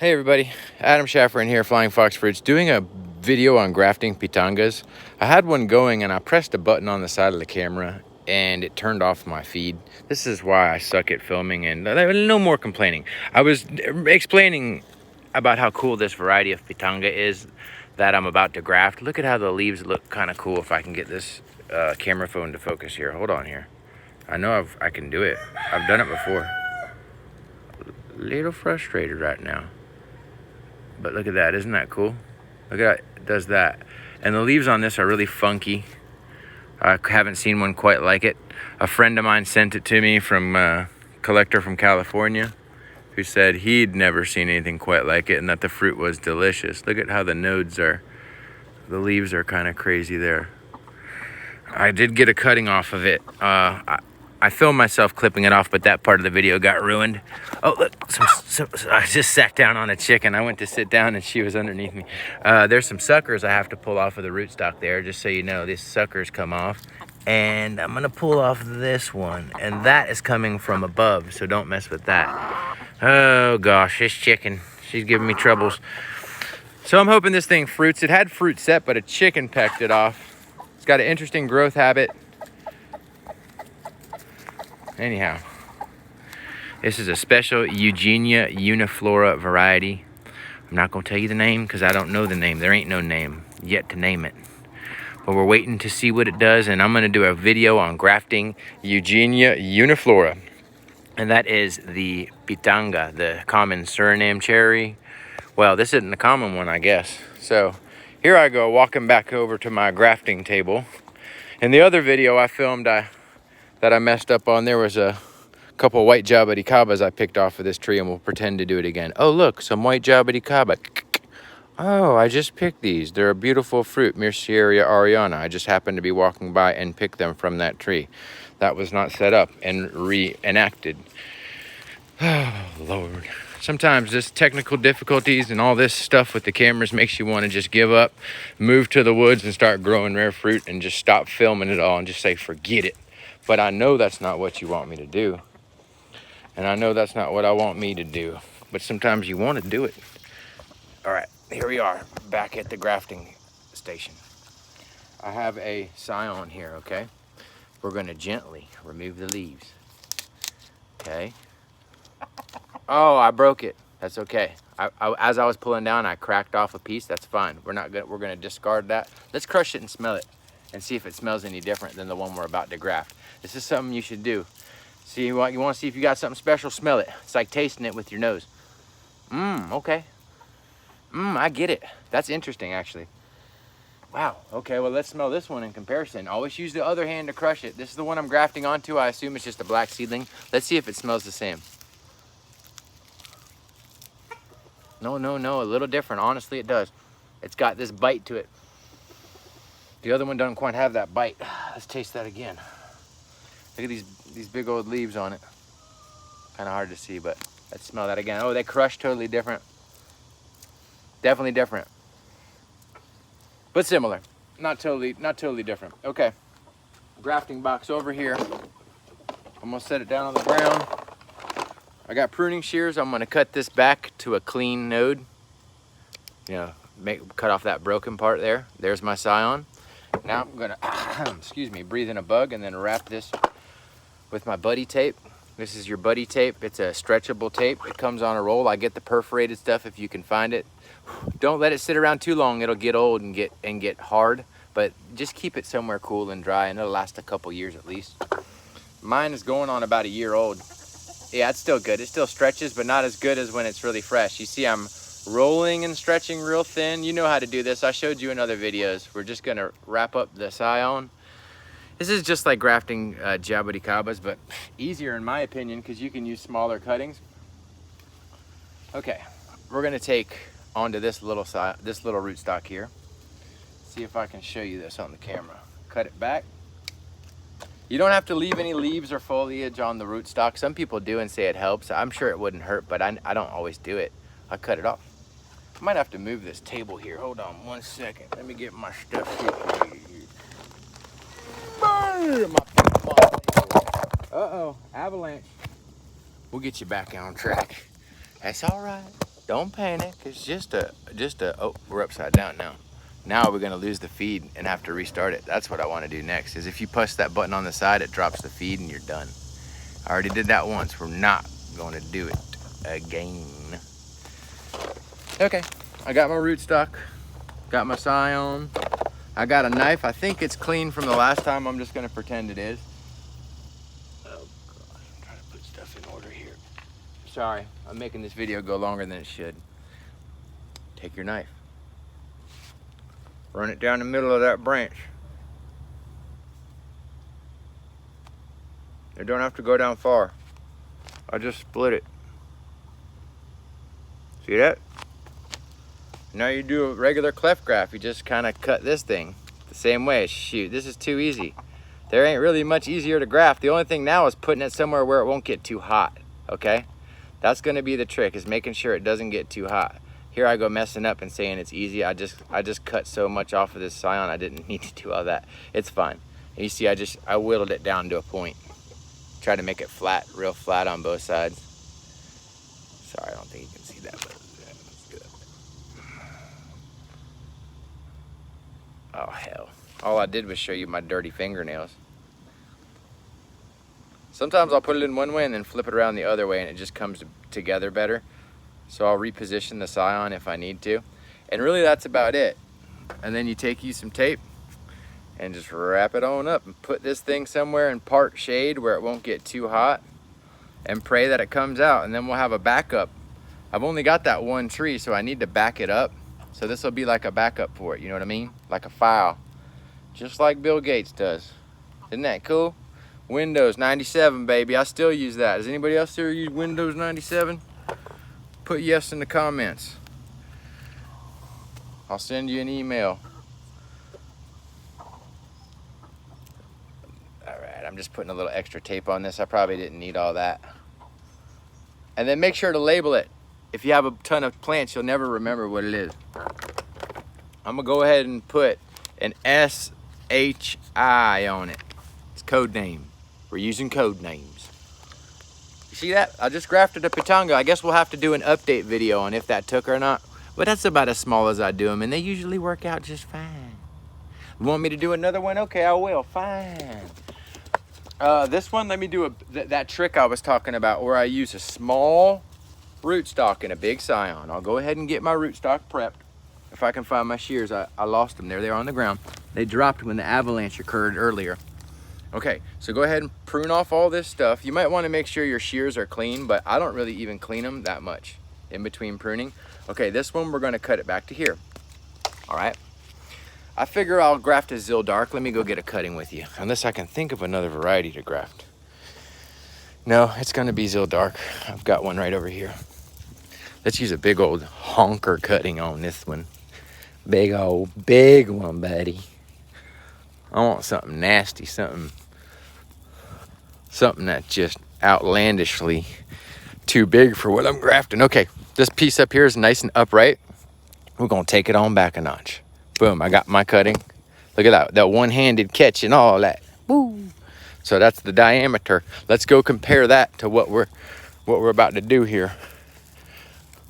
Hey everybody, Adam Schaffer in here, Flying Fox Fruits, doing a video on grafting pitangas. I had one going and I pressed a button on the side of the camera and it turned off my feed. This is why I suck at filming, and no more complaining. I was explaining about how cool this variety of pitanga is that I'm about to graft. Look at how the leaves look kind of cool. If I can get this camera phone to focus here. Hold on here. I know I can do it. I've done it before. A little frustrated right now. But look at that, isn't that cool? Look at that, it does that. And the leaves on this are really funky. I haven't seen one quite like it. A friend of mine sent it to me from a collector from California who said he'd never seen anything quite like it and that the fruit was delicious. Look at how the nodes are, the leaves are kind of crazy there. I did get a cutting off of it. I filmed myself clipping it off, but that part of the video got ruined. Oh, look, I just sat down on a chicken. I went to sit down and she was underneath me. There's some suckers I have to pull off of the rootstock there, just so you know. These suckers come off. And I'm gonna pull off this one. And that is coming from above, so don't mess with that. Oh gosh, this chicken, she's giving me troubles. So I'm hoping this thing fruits. It had fruit set, but a chicken pecked it off. It's got an interesting growth habit. Anyhow, this is a special Eugenia uniflora variety. I'm not going to tell you the name because I don't know the name. There ain't no name yet to name it. But we're waiting to see what it does, and I'm going to do a video on grafting Eugenia uniflora. And that is the Pitanga, the common Suriname cherry. Well, this isn't the common one, I guess. So here I go, walking back over to my grafting table. In the other video I filmed, that I messed up on, there was a couple white jabuticabas I picked off of this tree, and we'll pretend to do it again. Oh look, some white jabuticaba. Oh, I just picked these. They're a beautiful fruit, Mircea ariana. I just happened to be walking by and picked them from that tree. That was not set up and reenacted. Oh Lord. Sometimes just technical difficulties and all this stuff with the cameras makes you want to just give up, move to the woods and start growing rare fruit and just stop filming it all and just say forget it. But I know that's not what you want me to do. And I know that's not what I want me to do. But sometimes you want to do it. All right, here we are, back at the grafting station. I have a scion here, okay? We're gonna gently remove the leaves. Okay. Oh, I broke it. That's okay. As I was pulling down, I cracked off a piece. That's fine. We're gonna discard that. Let's crush it and smell it and see if it smells any different than the one we're about to graft. This is something you should do. See, you want to see if you got something special, smell it. It's like tasting it with your nose. Okay. I get it. That's interesting, actually. Wow, okay, well, let's smell this one in comparison. Always use the other hand to crush it. This is the one I'm grafting onto. I assume it's just a black seedling. Let's see if it smells the same. No, a little different. Honestly, it does. It's got this bite to it. The other one doesn't quite have that bite. Let's taste that again. Look at these big old leaves on it. Kind of hard to see, but let's smell that again. Oh, they crush totally different. Definitely different. But similar. Not totally different. Okay. Grafting box over here. I'm gonna set it down on the ground. I got pruning shears. I'm gonna cut this back to a clean node. You know, cut off that broken part there. There's my scion. Now I'm gonna, excuse me, breathe in a bug and then wrap this with my buddy tape. This is your buddy tape. It's a stretchable tape. It comes on a roll. I get the perforated stuff if you can find it. Don't let it sit around too long. It'll get old and get hard, but just keep it somewhere cool and dry and it'll last a couple years at least. Mine is going on about a year old. Yeah, it's still good. It still stretches, but not as good as when it's really fresh. You see, I'm rolling and stretching real thin. You know how to do this. I showed you in other videos. We're just gonna wrap up the scion. This is just like grafting jabuticabas, but easier in my opinion because you can use smaller cuttings. Okay, we're gonna take onto this little rootstock here. See if I can show you this on the camera. Cut it back. You don't have to leave any leaves or foliage on the rootstock. Some people do and say it helps. I'm sure it wouldn't hurt, but I don't always do it. I cut it off. I might have to move this table here. Hold on 1 second. Let me get my stuff here. Uh-oh, avalanche. We'll get you back on track. That's all right. Don't panic. It's just a, oh, we're upside down now. Now we're gonna lose the feed and have to restart it. That's what I wanna do next, is if you push that button on the side, it drops the feed and you're done. I already did that once. We're not gonna do it again. Okay, I got my rootstock, got my scion. I got a knife. I think it's clean from the last time. I'm just gonna pretend it is. Oh gosh, I'm trying to put stuff in order here. Sorry, I'm making this video go longer than it should. Take your knife. Run it down the middle of that branch. You don't have to go down far. I just split it. See that? Now you do a regular cleft graft. You just kind of cut this thing the same way. Shoot, this is too easy. There ain't really much easier to graft. The only thing now is putting it somewhere where it won't get too hot, okay? That's gonna be the trick, is making sure it doesn't get too hot. Here I go messing up and saying it's easy. I just cut so much off of this scion, I didn't need to do all that. It's fine. And you see, I whittled it down to a point. Try to make it flat, real flat on both sides. Sorry, I don't think you can see that, but that's good. Oh hell. All I did was show you my dirty fingernails. Sometimes I'll put it in one way and then flip it around the other way and it just comes together better. So I'll reposition the scion if I need to. And really that's about it. And then you take you some tape and just wrap it on up and put this thing somewhere in part shade where it won't get too hot, and pray that it comes out, and then we'll have a backup. I've only got that one tree, so I need to back it up. So this will be like a backup for it, you know what I mean? Like a file, just like Bill Gates does. Isn't that cool? Windows 97, baby. I still use that. Does anybody else here use Windows 97? Put yes in the comments. I'll send you an email. Alright, I'm just putting a little extra tape on this. I probably didn't need all that. And then make sure to label it. If you have a ton of plants, you'll never remember what it is. I'm gonna go ahead and put an SHI on it. It's code name. We're using code names. You see that? I just grafted a Pitanga. I guess we'll have to do an update video on if that took or not. But that's about as small as I do them, and they usually work out just fine. You want me to do another one? Okay, I will. Fine. This one, let me do that trick I was talking about where I use a small rootstock and a big scion. I'll go ahead and get my rootstock prepped. If I can find my shears, I lost them. There they are on the ground. They dropped when the avalanche occurred earlier. Okay, so go ahead and prune off all this stuff. You might want to make sure your shears are clean, but I don't really even clean them that much in between pruning. Okay, this one we're going to cut it back to here. All right. I figure I'll graft a Zildark. Let me go get a cutting with you, unless I can think of another variety to graft. No, it's going to be Zildark. I've got one right over here. Let's use a big old honker cutting on this one. Big old, big one, buddy. I want something nasty, something that's just outlandishly too big for what I'm grafting. Okay, this piece up here is nice and upright. We're gonna take it on back a notch. Boom, I got my cutting. Look at that one-handed catch and all that. Woo! So that's the diameter. Let's go compare that to what we're about to do here.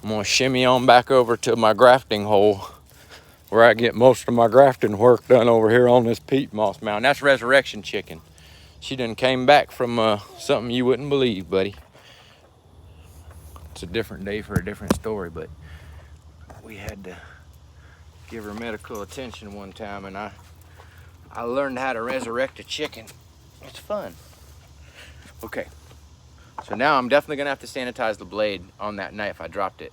I'm gonna shimmy on back over to my grafting hole where I get most of my grafting work done over here on this peat moss mound. That's Resurrection Chicken. She done came back from something you wouldn't believe, buddy. It's a different day for a different story, but we had to give her medical attention one time, and I learned how to resurrect a chicken. It's fun. Okay, so now I'm definitely gonna have to sanitize the blade on that knife. I dropped it.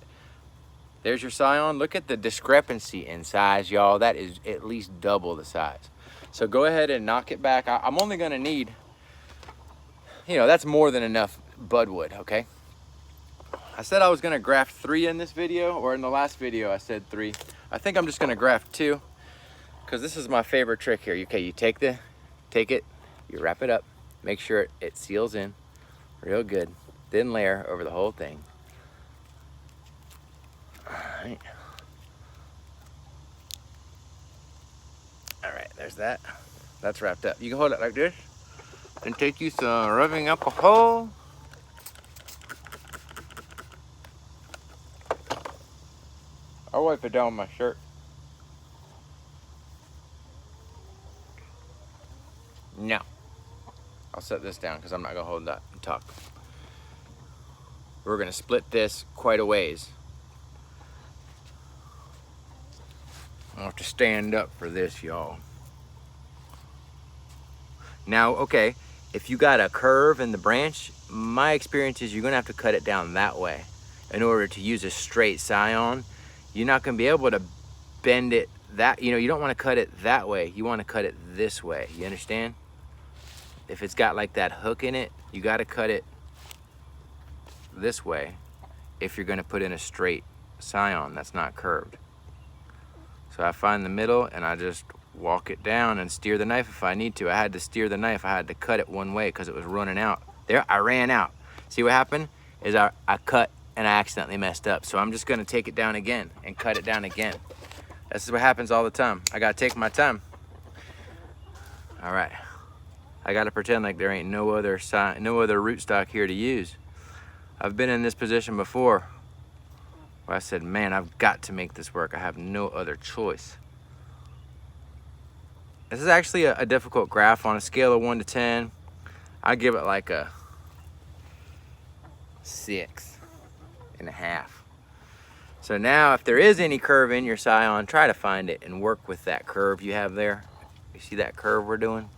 There's your scion. Look at the discrepancy in size, y'all. That is at least double the size. So go ahead and knock it back. I'm only gonna need, that's more than enough budwood, okay? I said I was gonna graft 3 in this video, or in the last video I said 3. I think I'm just gonna graft 2, because this is my favorite trick here. Okay, you take it, you wrap it up, make sure it seals in real good. Thin layer over the whole thing. Alright. Alright, there's that. That's wrapped up. You can hold it like this and take you some rubbing alcohol. I'll wipe it down with my shirt. No. I'll set this down because I'm not going to hold that and talk. We're going to split this quite a ways. I'll have to stand up for this, y'all. Now, okay, if you got a curve in the branch, my experience is you're going to have to cut it down that way. In order to use a straight scion, you're not going to be able to bend it that, you don't want to cut it that way. You want to cut it this way. You understand? If it's got like that hook in it, you got to cut it this way if you're going to put in a straight scion that's not curved. So I find the middle and I just walk it down and steer the knife if I need to. I had to steer the knife. I had to cut it one way because it was running out. There, I ran out. See what happened? Is I cut and I accidentally messed up. So I'm just going to take it down again and cut it down again. This is what happens all the time. I got to take my time. All right. I got to pretend like there ain't no other rootstock here to use. I've been in this position before where I said, man, I've got to make this work. I have no other choice. This is actually a difficult graft. On a scale of 1 to 10. I give it like a 6.5. So now if there is any curve in your scion, try to find it and work with that curve you have there. You see that curve we're doing?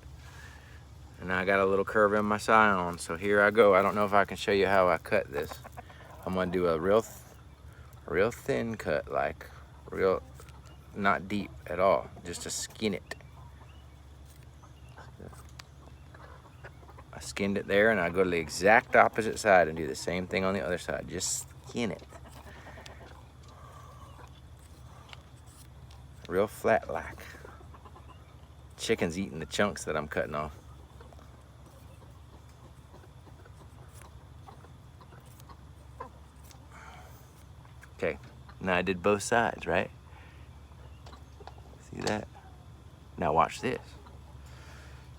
And I got a little curve in my scion, so here I go. I don't know if I can show you how I cut this. I'm gonna do a real thin cut, like not deep at all, just to skin it. I skinned it there, and I go to the exact opposite side and do the same thing on the other side. Just skin it. Real flat like. Chicken's eating the chunks that I'm cutting off. Okay, now I did both sides, right? See that? Now watch this.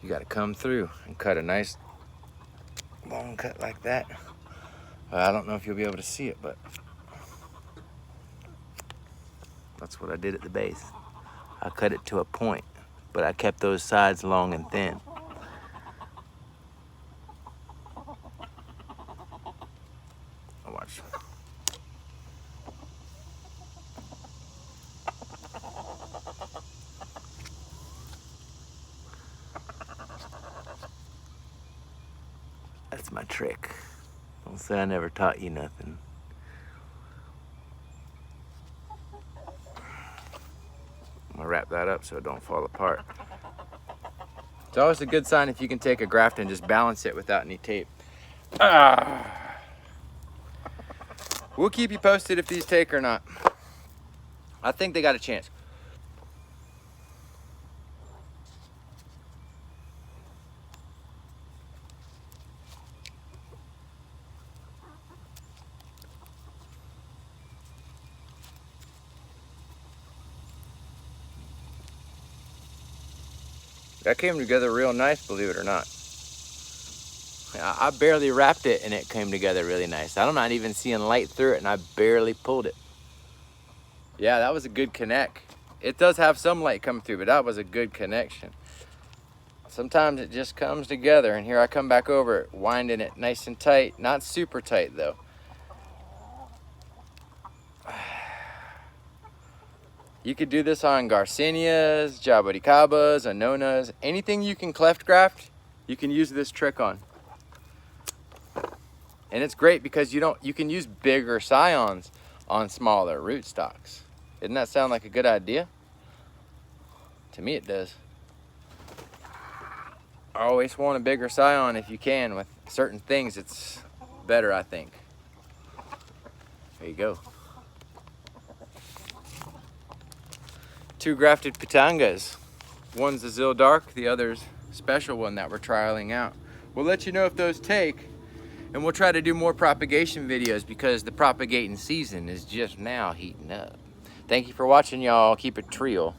You gotta come through and cut a nice long cut like that. I don't know if you'll be able to see it, but that's what I did at the base. I cut it to a point, but I kept those sides long and thin. Watch. That's my trick. Don't say I never taught you nothing. I'm gonna wrap that up so it don't fall apart. It's always a good sign if you can take a graft and just balance it without any tape. We'll keep you posted if these take or not. I think they got a chance. That came together real nice, believe it or not. I barely wrapped it and it came together really nice. I'm not even seeing light through it and I barely pulled it. Yeah, that was a good connect. It does have some light coming through, but that was a good connection. Sometimes it just comes together, and here I come back over it, winding it nice and tight. Not super tight though. You could do this on Garcinias, Jabuticabas, Anonas, anything you can cleft graft, you can use this trick on. And it's great because you can use bigger scions on smaller rootstocks. Doesn't that sound like a good idea? To me it does. Always want a bigger scion if you can. With certain things it's better, I think. There you go. 2 grafted Pitangas. One's the Zil Dark, the other's special one that we're trialing out. We'll let you know if those take, and we'll try to do more propagation videos because the propagating season is just now heating up. Thank you for watching, y'all. Keep it real.